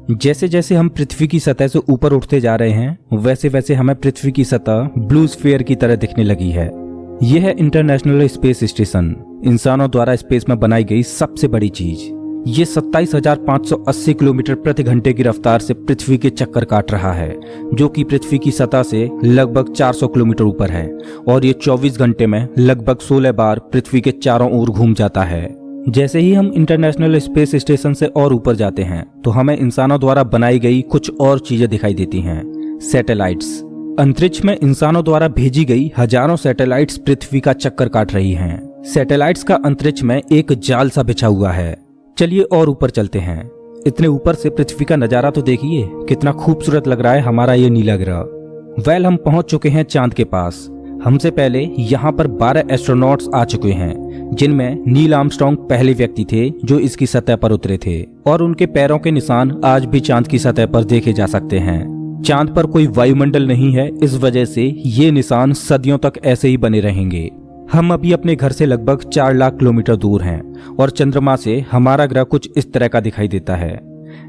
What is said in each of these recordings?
जैसे जैसे हम पृथ्वी की सतह से ऊपर उठते जा रहे हैं वैसे वैसे हमें पृथ्वी की सतह ब्लू स्फीयर की तरह दिखने लगी है। यह है इंटरनेशनल स्पेस स्टेशन, इंसानों द्वारा स्पेस में बनाई गई सबसे बड़ी चीज। ये 27,580 किलोमीटर प्रति घंटे की रफ्तार से पृथ्वी के चक्कर काट रहा है, जो कि पृथ्वी की सतह से लगभग 400 किलोमीटर ऊपर है। और ये 24 घंटे में लगभग 16 बार पृथ्वी के चारों ओर घूम जाता है। जैसे ही हम इंटरनेशनल स्पेस स्टेशन से और ऊपर जाते हैं तो हमें इंसानों द्वारा बनाई गई कुछ और चीजें दिखाई देती हैं। सैटेलाइट्स। अंतरिक्ष में इंसानों द्वारा भेजी गई हजारों सैटेलाइट्स पृथ्वी का चक्कर काट रही हैं। सैटेलाइट्स का अंतरिक्ष में एक जाल सा बिछा हुआ है। चलिए और ऊपर चलते हैं। इतने ऊपर से पृथ्वी का नजारा तो देखिए, कितना खूबसूरत लग रहा है हमारा ये नीला ग्रह। हम पहुंच चुके हैं चांद के पास। हमसे पहले यहाँ पर 12 एस्ट्रोनॉट्स आ चुके हैं, जिनमें नील आर्मस्ट्रांग पहले व्यक्ति थे जो इसकी सतह पर उतरे थे, और उनके पैरों के निशान आज भी चांद की सतह पर देखे जा सकते हैं। चांद पर कोई वायुमंडल नहीं है, इस वजह से ये निशान सदियों तक ऐसे ही बने रहेंगे। हम अभी अपने घर से लगभग 4 लाख किलोमीटर दूर हैं और चंद्रमा से हमारा ग्रह कुछ इस तरह का दिखाई देता है।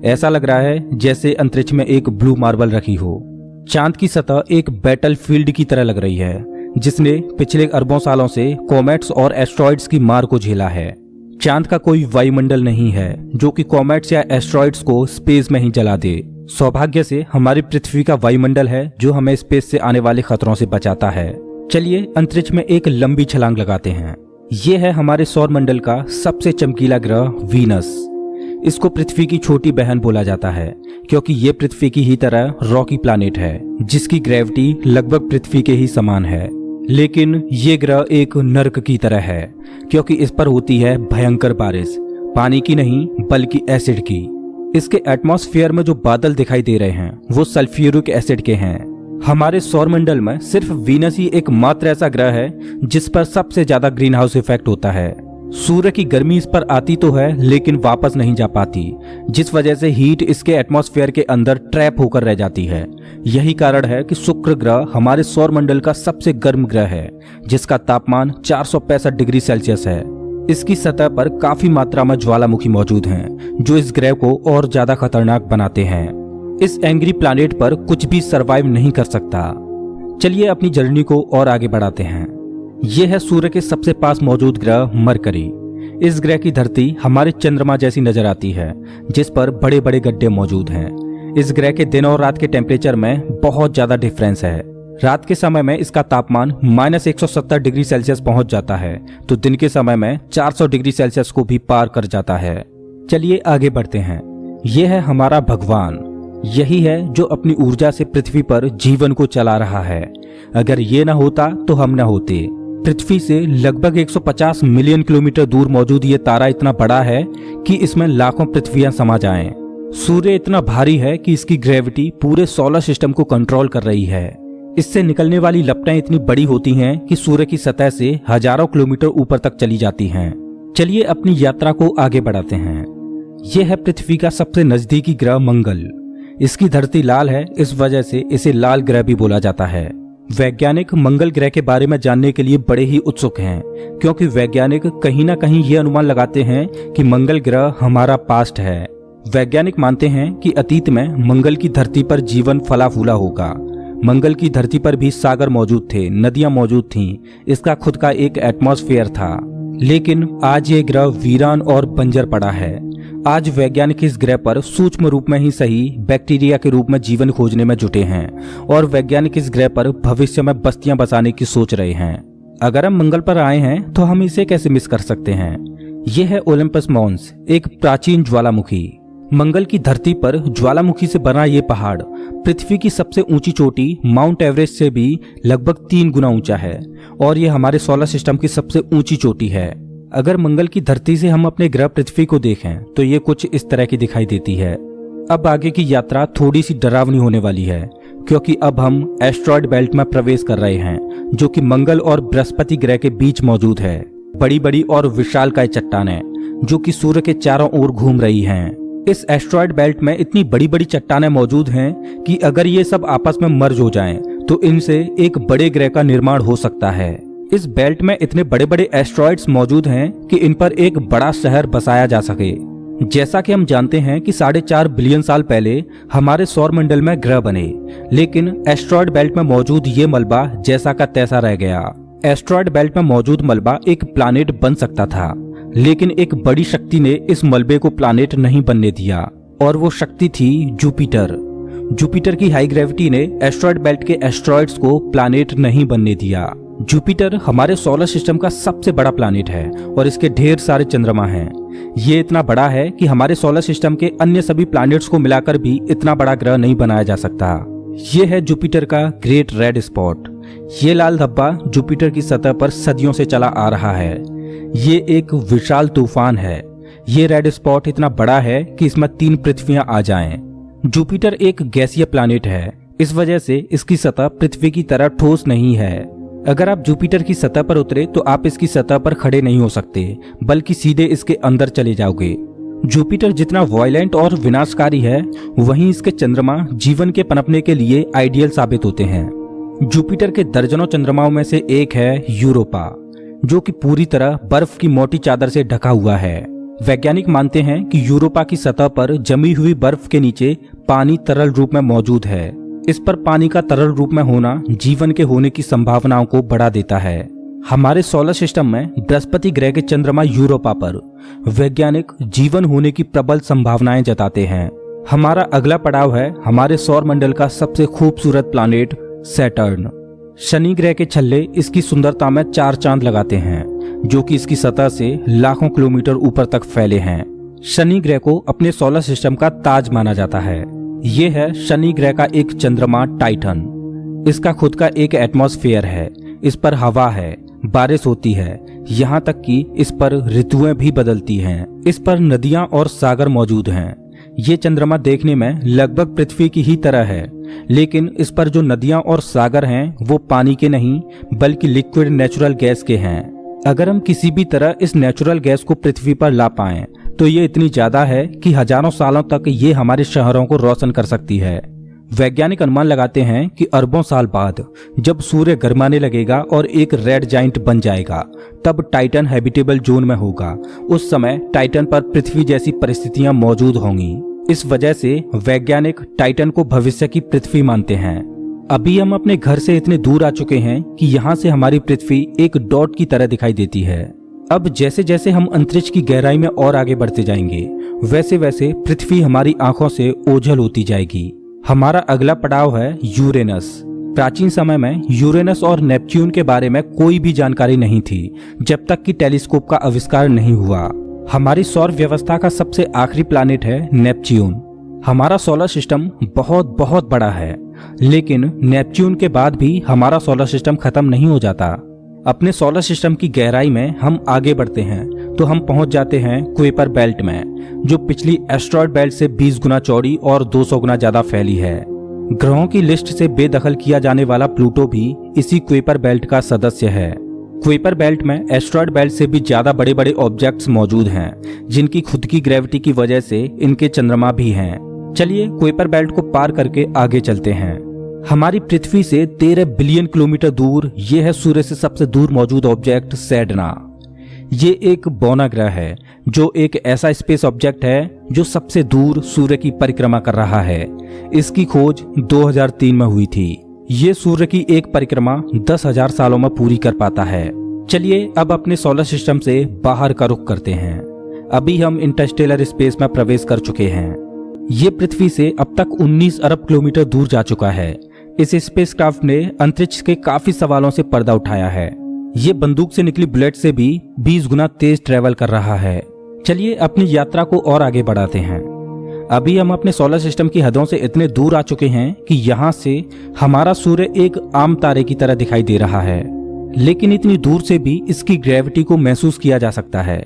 ऐसा लग रहा है जैसे अंतरिक्ष में एक ब्लू मार्बल रखी हो। चांद की सतह एक बैटल फील्ड की तरह लग रही है, जिसने पिछले अरबों सालों से कॉमेट्स और एस्ट्रॉइड्स की मार को झेला है। चांद का कोई वायुमंडल नहीं है जो कि कॉमेट्स या एस्ट्रॉइड्स को स्पेस में ही जला दे। सौभाग्य से हमारी पृथ्वी का वायुमंडल है जो हमें स्पेस से आने वाले खतरों से बचाता है। चलिए अंतरिक्ष में एक लंबी छलांग लगाते हैं। ये है हमारे सौर मंडल का सबसे चमकीला ग्रह वीनस। इसको पृथ्वी की छोटी बहन बोला जाता है क्योंकि ये पृथ्वी की ही तरह रॉकी प्लैनेट है, जिसकी ग्रेविटी लगभग पृथ्वी के ही समान है। लेकिन ये ग्रह एक नर्क की तरह है क्योंकि इस पर होती है भयंकर बारिश, पानी की नहीं बल्कि एसिड की। इसके एटमॉस्फेयर में जो बादल दिखाई दे रहे हैं वो सल्फ्यूरिक एसिड के हैं। हमारे सौरमंडल में सिर्फ वीनस ही एकमात्र ऐसा ग्रह है जिस पर सबसे ज्यादा ग्रीन हाउस इफेक्ट होता है। सूर्य की गर्मी इस पर आती तो है लेकिन वापस नहीं जा पाती, जिस वजह से हीट इसके एटमॉस्फेयर के अंदर ट्रैप होकर रह जाती है। यही कारण है कि शुक्र ग्रह हमारे सौरमंडल का सबसे गर्म ग्रह है, जिसका तापमान 465 डिग्री सेल्सियस है। इसकी सतह पर काफी मात्रा में ज्वालामुखी मौजूद हैं, जो इस ग्रह को और ज्यादा खतरनाक बनाते हैं। इस एंग्री प्लैनेट पर कुछ भी सरवाइव नहीं कर सकता। चलिए अपनी जर्नी को और आगे बढ़ाते हैं। यह है सूर्य के सबसे पास मौजूद ग्रह मरकरी। इस ग्रह की धरती हमारे चंद्रमा जैसी नजर आती है, जिस पर बड़े बड़े गड्ढे मौजूद हैं। इस ग्रह के दिन और रात के टेम्परेचर में बहुत ज्यादा डिफरेंस है। रात के समय में इसका तापमान -170 डिग्री सेल्सियस पहुंच जाता है, तो दिन के समय में 400 डिग्री सेल्सियस को भी पार कर जाता है। चलिए आगे बढ़ते हैं। यह है हमारा भगवान। यही है जो अपनी ऊर्जा से पृथ्वी पर जीवन को चला रहा है। अगर ये न होता तो हम न होते। पृथ्वी से लगभग 150 मिलियन किलोमीटर दूर मौजूद ये तारा इतना बड़ा है कि इसमें लाखों पृथ्वियां समा जाएं। सूर्य इतना भारी है कि इसकी ग्रेविटी पूरे सोलर सिस्टम को कंट्रोल कर रही है। इससे निकलने वाली लपटें इतनी बड़ी होती हैं कि सूर्य की सतह से हजारों किलोमीटर ऊपर तक चली जाती हैं। चलिए अपनी यात्रा को आगे बढ़ाते हैं। यह है पृथ्वी का सबसे नजदीकी ग्रह मंगल। इसकी धरती लाल है, इस वजह से इसे लाल ग्रह भी बोला जाता है। वैज्ञानिक मंगल ग्रह के बारे में जानने के लिए बड़े ही उत्सुक हैं, क्योंकि वैज्ञानिक कहीं ना कहीं ये अनुमान लगाते हैं कि मंगल ग्रह हमारा पास्ट है। वैज्ञानिक मानते हैं कि अतीत में मंगल की धरती पर जीवन फला फूला होगा। मंगल की धरती पर भी सागर मौजूद थे, नदियां मौजूद थीं, इसका खुद का एक एटमॉस्फेयर था। लेकिन आज ये ग्रह वीरान और बंजर पड़ा है। आज वैज्ञानिक इस ग्रह पर सूक्ष्म रूप में ही सही बैक्टीरिया के रूप में जीवन खोजने में जुटे हैं और वैज्ञानिक इस ग्रह पर भविष्य में बस्तियां बसाने की सोच रहे हैं। अगर हम मंगल पर आए हैं तो हम इसे कैसे मिस कर सकते हैं। यह है ओलंपस मॉन्स, एक प्राचीन ज्वालामुखी। मंगल की धरती पर ज्वालामुखी से बना ये पहाड़ पृथ्वी की सबसे ऊंची चोटी माउंट एवरेस्ट से भी लगभग 3 गुना ऊंचा है और ये हमारे सोलर सिस्टम की सबसे ऊंची चोटी है। अगर मंगल की धरती से हम अपने ग्रह पृथ्वी को देखें तो ये कुछ इस तरह की दिखाई देती है। अब आगे की यात्रा थोड़ी सी डरावनी होने वाली है, क्योंकि अब हम एस्ट्रॉयड बेल्ट में प्रवेश कर रहे हैं, जो कि मंगल और बृहस्पति ग्रह के बीच मौजूद है। बड़ी बड़ी और विशालकाय चट्टानें जो कि सूर्य के चारों ओर घूम रही हैं। इस एस्ट्रॉयड बेल्ट में इतनी बड़ी बड़ी चट्टानें मौजूद हैं कि अगर ये सब आपस में मर्ज हो जाएं, तो इनसे एक बड़े ग्रह का निर्माण हो सकता है। इस बेल्ट में इतने बड़े बड़े एस्ट्रॉयड्स मौजूद हैं कि इन पर एक बड़ा शहर बसाया जा सके। जैसा कि हम जानते हैं कि 4.5 बिलियन साल पहले हमारे सौर मंडल में ग्रह बने, लेकिन एस्ट्रॉयड बेल्ट में मौजूद ये मलबा जैसा का तैसा रह गया। एस्ट्रॉयड बेल्ट में मौजूद मलबा एक प्लैनेट बन सकता था, लेकिन एक बड़ी शक्ति ने इस मलबे को प्लैनेट नहीं बनने दिया, और वो शक्ति थी जुपिटर। जुपिटर की हाई ग्रेविटी ने एस्ट्रॉयड बेल्ट के एस्ट्रॉयड्स को प्लैनेट नहीं बनने दिया। जुपिटर हमारे सोलर सिस्टम का सबसे बड़ा प्लैनेट है और इसके ढेर सारे चंद्रमा हैं। ये इतना बड़ा है कि हमारे सोलर सिस्टम के अन्य सभी प्लैनेट्स को मिलाकर भी इतना बड़ा ग्रह नहीं बनाया जा सकता। ये है जुपिटर का ग्रेट रेड स्पॉट। ये लाल धब्बा जुपिटर की सतह पर सदियों से चला आ रहा है। ये एक विशाल तूफान है। ये रेड स्पॉट इतना बड़ा है कि इसमें 3 पृथ्वियां आ जाएं। जुपिटर एक गैसीय प्लैनेट है, इस वजह से इसकी सतह पृथ्वी की तरह ठोस नहीं है। अगर आप जुपिटर की सतह पर उतरे तो आप इसकी सतह पर खड़े नहीं हो सकते, बल्कि सीधे इसके अंदर चले जाओगे। जुपिटर जितना वायलेंट और विनाशकारी है, वहीं इसके चंद्रमा जीवन के पनपने के लिए आइडियल साबित होते हैं। जुपिटर के दर्जनों चंद्रमाओं में से एक है यूरोपा, जो कि पूरी तरह बर्फ की मोटी चादर से ढका हुआ है। वैज्ञानिक मानते हैं कि यूरोपा की सतह पर जमी हुई बर्फ के नीचे पानी तरल रूप में मौजूद है। इस पर पानी का तरल रूप में होना जीवन के होने की संभावनाओं को बढ़ा देता है। हमारे सोलर सिस्टम में बृहस्पति ग्रह के चंद्रमा यूरोपा पर वैज्ञानिक जीवन होने की प्रबल संभावनाएं जताते हैं। हमारा अगला पड़ाव है हमारे सौर मंडल का सबसे खूबसूरत प्लैनेट सैटर्न। शनि ग्रह के छल्ले इसकी सुंदरता में 4 चांद लगाते हैं, जो कि इसकी सतह से लाखों किलोमीटर ऊपर तक फैले हैं। शनि ग्रह को अपने सोलर सिस्टम का ताज माना जाता है। ये है शनि ग्रह का एक चंद्रमा टाइटन। इसका खुद का एक एटमॉस्फेयर है, इस पर हवा है, बारिश होती है, यहाँ तक कि इस पर ऋतुएं भी बदलती हैं। इस पर नदियां और सागर मौजूद हैं। ये चंद्रमा देखने में लगभग पृथ्वी की ही तरह है, लेकिन इस पर जो नदियां और सागर हैं वो पानी के नहीं बल्कि लिक्विड नेचुरल गैस के हैं। अगर हम किसी भी तरह इस नेचुरल गैस को पृथ्वी पर ला पाएं तो ये इतनी ज्यादा है कि हजारों सालों तक ये हमारे शहरों को रोशन कर सकती है। वैज्ञानिक अनुमान लगाते हैं कि अरबों साल बाद जब सूर्य गर्माने लगेगा और एक रेड जाइंट बन जाएगा, तब टाइटन हैबिटेबल जोन में होगा। उस समय टाइटन पर पृथ्वी जैसी परिस्थितियां मौजूद होंगी। इस वजह से वैज्ञानिक टाइटन को भविष्य की पृथ्वी मानते हैं। अभी हम अपने घर से इतने दूर आ चुके हैं कि यहाँ से हमारी पृथ्वी एक डॉट की तरह दिखाई देती है। अब जैसे जैसे हम अंतरिक्ष की गहराई में और आगे बढ़ते जाएंगे, वैसे वैसे पृथ्वी हमारी आंखों से ओझल होती जाएगी। हमारा अगला पड़ाव है यूरेनस। प्राचीन समय में यूरेनस और नेपच्यून के बारे में कोई भी जानकारी नहीं थी, जब तक कि टेलीस्कोप का आविष्कार नहीं हुआ। हमारी सौर व्यवस्था का सबसे आखिरी प्लैनेट है नेपच्यून। हमारा सोलर सिस्टम बहुत बहुत बड़ा है, लेकिन नेपच्यून के बाद भी हमारा सोलर सिस्टम खत्म नहीं हो जाता। अपने सोलर सिस्टम की गहराई में हम आगे बढ़ते हैं तो हम पहुंच जाते हैं कुइपर बेल्ट में, जो पिछली एस्ट्रॉयड बेल्ट से 20 गुना चौड़ी और 200 गुना ज्यादा फैली है। ग्रहों की लिस्ट से बेदखल किया जाने वाला प्लूटो भी इसी कुइपर बेल्ट का सदस्य है। कुइपर बेल्ट में एस्ट्रॉयड बेल्ट से भी ज्यादा बड़े बड़े ऑब्जेक्ट्स मौजूद हैं, जिनकी खुद की ग्रेविटी की वजह से इनके चंद्रमा भी हैं। चलिए कुइपर बेल्ट को पार करके आगे चलते हैं। हमारी पृथ्वी से 13 बिलियन किलोमीटर दूर ये है सूर्य से सबसे दूर मौजूद ऑब्जेक्ट सेडना। ये एक बौना ग्रह है, जो एक ऐसा स्पेस ऑब्जेक्ट है जो सबसे दूर सूर्य की परिक्रमा कर रहा है। इसकी खोज 2003 में हुई थी। ये सूर्य की एक परिक्रमा 10,000 सालों में पूरी कर पाता है। चलिए अब अपने सोलर सिस्टम से बाहर का रुख करते हैं। अभी हम इंटरस्टेलर स्पेस में प्रवेश कर चुके हैं। ये पृथ्वी से अब तक 19 अरब किलोमीटर दूर जा चुका है। इस स्पेसक्राफ्ट ने अंतरिक्ष के काफी सवालों से पर्दा उठाया है। ये बंदूक से निकली बुलेट से भी 20 गुना तेज ट्रेवल कर रहा है। चलिए अपनी यात्रा को और आगे बढ़ाते हैं। अभी हम अपने सोलर सिस्टम की हदों से इतने दूर आ चुके हैं कि यहाँ से हमारा सूर्य एक आम तारे की तरह दिखाई दे रहा है, लेकिन इतनी दूर से भी इसकी ग्रेविटी को महसूस किया जा सकता है,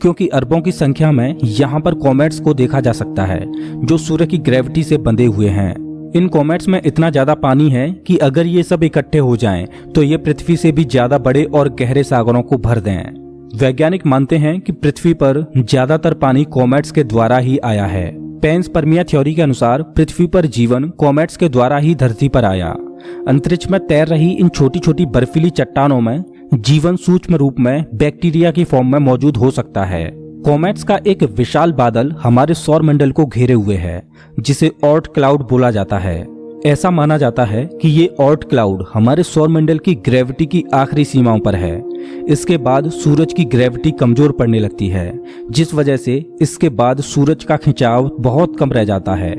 क्योंकि अरबों की संख्या में यहाँ पर कॉमेट्स को देखा जा सकता है जो सूर्य की ग्रेविटी से बंधे हुए हैं। इन कॉमेट्स में इतना ज्यादा पानी है कि अगर ये सब इकट्ठे हो जाएं, तो ये पृथ्वी से भी ज्यादा बड़े और गहरे सागरों को भर दें। वैज्ञानिक मानते हैं कि पृथ्वी पर ज्यादातर पानी कॉमेट्स के द्वारा ही आया है। पेंसपर्मिया थ्योरी के अनुसार पृथ्वी पर जीवन कॉमेट्स के द्वारा ही धरती पर आया। अंतरिक्ष में तैर रही इन छोटी छोटी बर्फीली चट्टानों में जीवन सूक्ष्म रूप में बैक्टीरिया की फॉर्म में मौजूद हो सकता है। कॉमेट्स का एक विशाल बादल हमारे सौर मंडल को घेरे हुए है, जिसे ऑर्ट क्लाउड बोला जाता है। ऐसा माना जाता है कि ये ऑर्ट क्लाउड हमारे सौर मंडल की ग्रेविटी की आखिरी सीमाओं पर है। इसके बाद सूरज की ग्रेविटी कमजोर पड़ने लगती है, जिस वजह से इसके बाद सूरज का खिंचाव बहुत कम रह जाता है।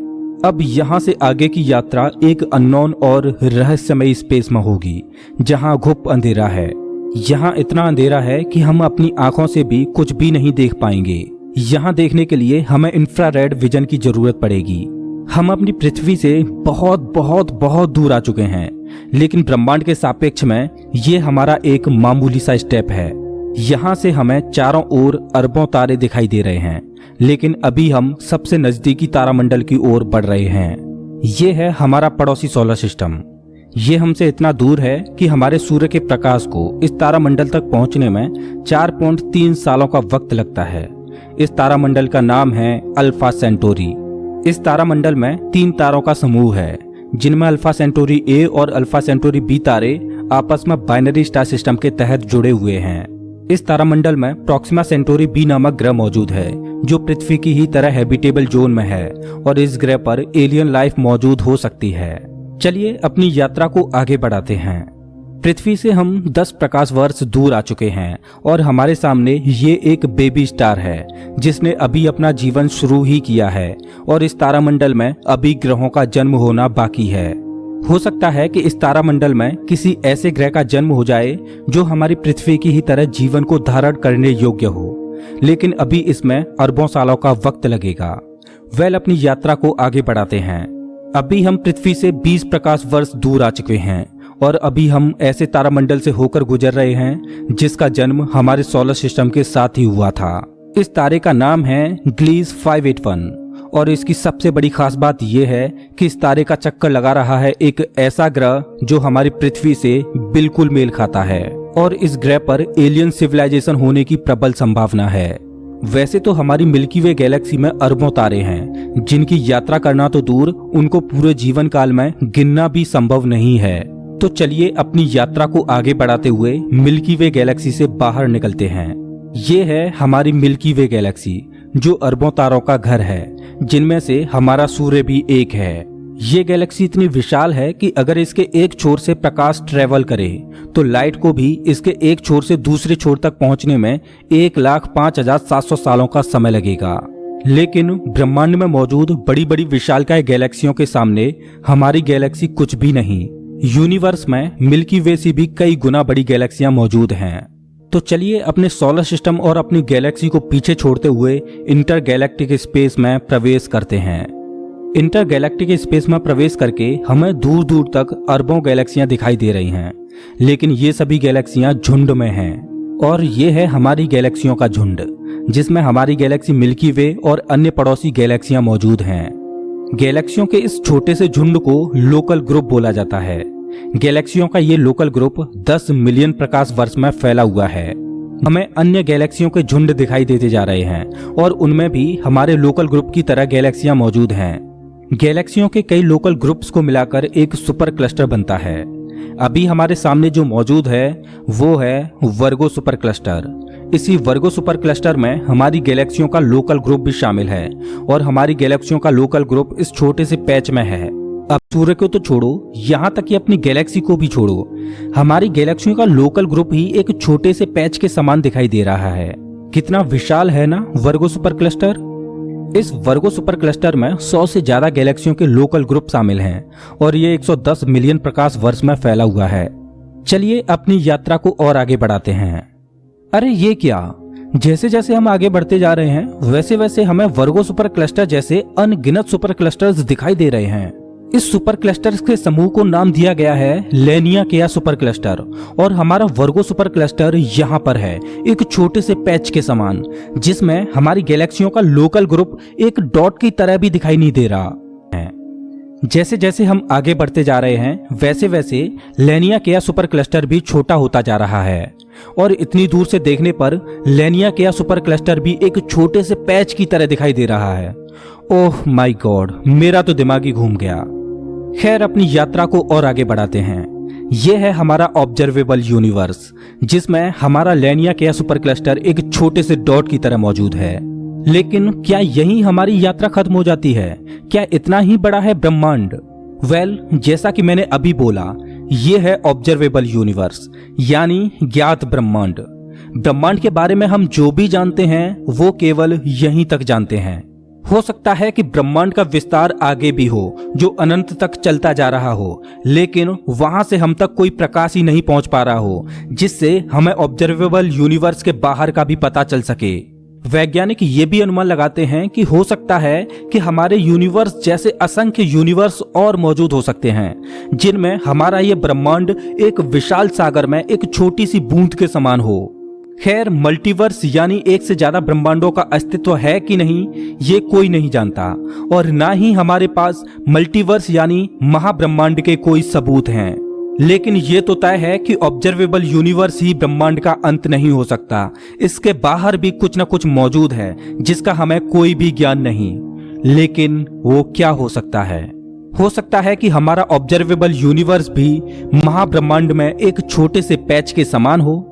अब यहाँ से आगे की यात्रा एक अननोन और रहस्यमयी स्पेस में होगी, जहाँ घुप अंधेरा है। यहाँ इतना अंधेरा है कि हम अपनी आंखों से भी कुछ भी नहीं देख पाएंगे। यहाँ देखने के लिए हमें इंफ्रारेड विजन की जरूरत पड़ेगी। हम अपनी पृथ्वी से बहुत बहुत बहुत दूर आ चुके हैं, लेकिन ब्रह्मांड के सापेक्ष में ये हमारा एक मामूली सा स्टेप है। यहाँ से हमें चारों ओर अरबों तारे दिखाई दे रहे हैं, लेकिन अभी हम सबसे नजदीकी तारामंडल की ओर बढ़ रहे हैं। ये है हमारा पड़ोसी सोलर सिस्टम। ये हमसे इतना दूर है कि हमारे सूर्य के प्रकाश को इस तारामंडल तक पहुंचने में 4.3 सालों का वक्त लगता है। इस तारामंडल का नाम है अल्फा सेंटोरी। इस तारामंडल में 3 तारों का समूह है, जिनमें अल्फा सेंटोरी ए और अल्फा सेंटोरी बी तारे आपस में बाइनरी स्टार सिस्टम के तहत जुड़े हुए हैं। इस तारामंडल में प्रोक्सिमा सेंटोरी बी नामक ग्रह मौजूद है, जो पृथ्वी की ही तरह हैबिटेबल जोन में है और इस ग्रह पर एलियन लाइफ मौजूद हो सकती है। चलिए अपनी यात्रा को आगे बढ़ाते हैं। पृथ्वी से हम 10 प्रकाश वर्ष दूर आ चुके हैं और हमारे सामने ये एक बेबी स्टार है, जिसने अभी अपना जीवन शुरू ही किया है और इस तारामंडल में अभी ग्रहों का जन्म होना बाकी है। हो सकता है कि इस तारामंडल में किसी ऐसे ग्रह का जन्म हो जाए जो हमारी पृथ्वी की ही तरह जीवन को धारण करने योग्य हो, लेकिन अभी इसमें अरबों सालों का वक्त लगेगा। अपनी यात्रा को आगे बढ़ाते हैं। अभी हम पृथ्वी से 20 प्रकाश वर्ष दूर आ चुके हैं और अभी हम ऐसे तारामंडल से होकर गुजर रहे हैं जिसका जन्म हमारे सोलर सिस्टम के साथ ही हुआ था। इस तारे का नाम है ग्लीस 581 और इसकी सबसे बड़ी खास बात यह है कि इस तारे का चक्कर लगा रहा है एक ऐसा ग्रह जो हमारी पृथ्वी से बिल्कुल मेल खाता है और इस ग्रह पर एलियन सिविलाइजेशन होने की प्रबल संभावना है। वैसे तो हमारी मिल्की वे गैलेक्सी में अरबों तारे हैं, जिनकी यात्रा करना तो दूर, उनको पूरे जीवन काल में गिनना भी संभव नहीं है। तो चलिए अपनी यात्रा को आगे बढ़ाते हुए मिल्की वे गैलेक्सी से बाहर निकलते हैं। ये है हमारी मिल्की वे गैलेक्सी, जो अरबों तारों का घर है, जिनमें से हमारा सूर्य भी एक है। ये गैलेक्सी इतनी विशाल है कि अगर इसके एक छोर से प्रकाश ट्रेवल करे तो लाइट को भी इसके एक छोर से दूसरे छोर तक पहुंचने में 1,05,700 सालों का समय लगेगा। लेकिन ब्रह्मांड में मौजूद बड़ी बड़ी विशालकाय गैलेक्सियों के सामने हमारी गैलेक्सी कुछ भी नहीं। यूनिवर्स में मिल्की वे से भी कई गुना बड़ी गैलेक्सियां मौजूद हैं। तो चलिए अपने सोलर सिस्टम और अपनी गैलेक्सी को पीछे छोड़ते हुए इंटर गैलेक्टिक स्पेस में प्रवेश करते हैं। इंटर गैलेक्टिक स्पेस में प्रवेश करके हमें दूर दूर तक अरबों गैलेक्सियां दिखाई दे रही हैं, लेकिन ये सभी गैलेक्सियां झुंड में हैं और ये है हमारी गैलेक्सियों का झुंड, जिसमें हमारी गैलेक्सी मिल्की वे और अन्य पड़ोसी गैलेक्सियां मौजूद हैं। गैलेक्सियों के इस छोटे से झुंड को लोकल ग्रुप बोला जाता है। गैलेक्सियों का ये लोकल ग्रुप 10 मिलियन प्रकाश वर्ष में फैला हुआ है। हमें अन्य गैलेक्सियों के झुंड दिखाई देते जा रहे हैं और उनमें भी हमारे लोकल ग्रुप की तरह गैलेक्सियां मौजूद हैं। गैलेक्सियों के कई लोकल ग्रुप्स को मिलाकर एक सुपर क्लस्टर बनता है। अभी हमारे सामने जो मौजूद है वो है वर्गो सुपर क्लस्टर। इसी वर्गो सुपर क्लस्टर में हमारी गैलेक्सियों का लोकल ग्रुप भी शामिल है और हमारी गैलेक्सियों का लोकल ग्रुप इस छोटे से पैच में है। अब सूर्य को तो छोड़ो, यहाँ तक कि अपनी गैलेक्सी को भी छोड़ो, हमारी गैलेक्सियों का लोकल ग्रुप ही एक छोटे से पैच के समान दिखाई दे रहा है। कितना विशाल है ना वर्गो सुपर क्लस्टर। इस वर्गो सुपर क्लस्टर में 100 से ज्यादा गैलेक्सियों के लोकल ग्रुप शामिल हैं और ये 110 मिलियन प्रकाश वर्ष में फैला हुआ है। चलिए अपनी यात्रा को और आगे बढ़ाते हैं। अरे ये क्या, जैसे जैसे हम आगे बढ़ते जा रहे हैं वैसे वैसे हमें वर्गो सुपर क्लस्टर जैसे अनगिनत सुपर क्लस्टर्स दिखाई दे रहे हैं। इस सुपर क्लस्टर्स के समूह को नाम दिया गया है लेनियाकेया सुपर क्लस्टर और हमारा वर्गो सुपर क्लस्टर यहाँ पर है, एक छोटे से पैच के समान, जिसमें हमारी गैलेक्सियों का लोकल ग्रुप एक डॉट की तरह भी दिखाई नहीं दे रहा है। जैसे जैसे हम आगे बढ़ते जा रहे हैं वैसे वैसे लेनियाकेया सुपर क्लस्टर भी छोटा होता जा रहा है और इतनी दूर से देखने पर लेनियाकेया सुपर क्लस्टर भी एक छोटे से पैच की तरह दिखाई दे रहा है। ओह माय गॉड, मेरा तो दिमाग ही घूम गया। खैर अपनी यात्रा को और आगे बढ़ाते हैं। यह है हमारा ऑब्जर्वेबल यूनिवर्स, जिसमें हमारा लैनिया सुपर क्लस्टर एक छोटे से डॉट की तरह मौजूद है। लेकिन क्या यही हमारी यात्रा खत्म हो जाती है? क्या इतना ही बड़ा है ब्रह्मांड? जैसा कि मैंने अभी बोला, यह है ऑब्जर्वेबल यूनिवर्स, यानी ज्ञात ब्रह्मांड। ब्रह्मांड के बारे में हम जो भी जानते हैं वो केवल यहीं तक जानते हैं। हो सकता है कि ब्रह्मांड का विस्तार आगे भी हो, जो अनंत तक चलता जा रहा हो, लेकिन वहां से हम तक कोई प्रकाश ही नहीं पहुंच पा रहा हो, जिससे हमें ऑब्जर्वेबल यूनिवर्स के बाहर का भी पता चल सके। वैज्ञानिक ये भी अनुमान लगाते हैं कि हो सकता है कि हमारे यूनिवर्स जैसे असंख्य यूनिवर्स और मौजूद हो सकते हैं, जिनमें हमारा ये ब्रह्मांड एक विशाल सागर में एक छोटी सी बूंद के समान हो। खैर, मल्टीवर्स यानी एक से ज्यादा ब्रह्मांडों का अस्तित्व है कि नहीं, ये कोई नहीं जानता, और ना ही हमारे पास मल्टीवर्स यानी महाब्रह्मांड के कोई सबूत हैं। लेकिन ये तो तय है कि ऑब्जर्वेबल यूनिवर्स ही ब्रह्मांड का अंत नहीं हो सकता। इसके बाहर भी कुछ न कुछ मौजूद है, जिसका हमें कोई भी ज्ञान नहीं। लेकिन वो क्या हो सकता है? हो सकता है कि हमारा ऑब्जर्वेबल यूनिवर्स भी महाब्रह्मांड में एक छोटे से पैच के समान हो।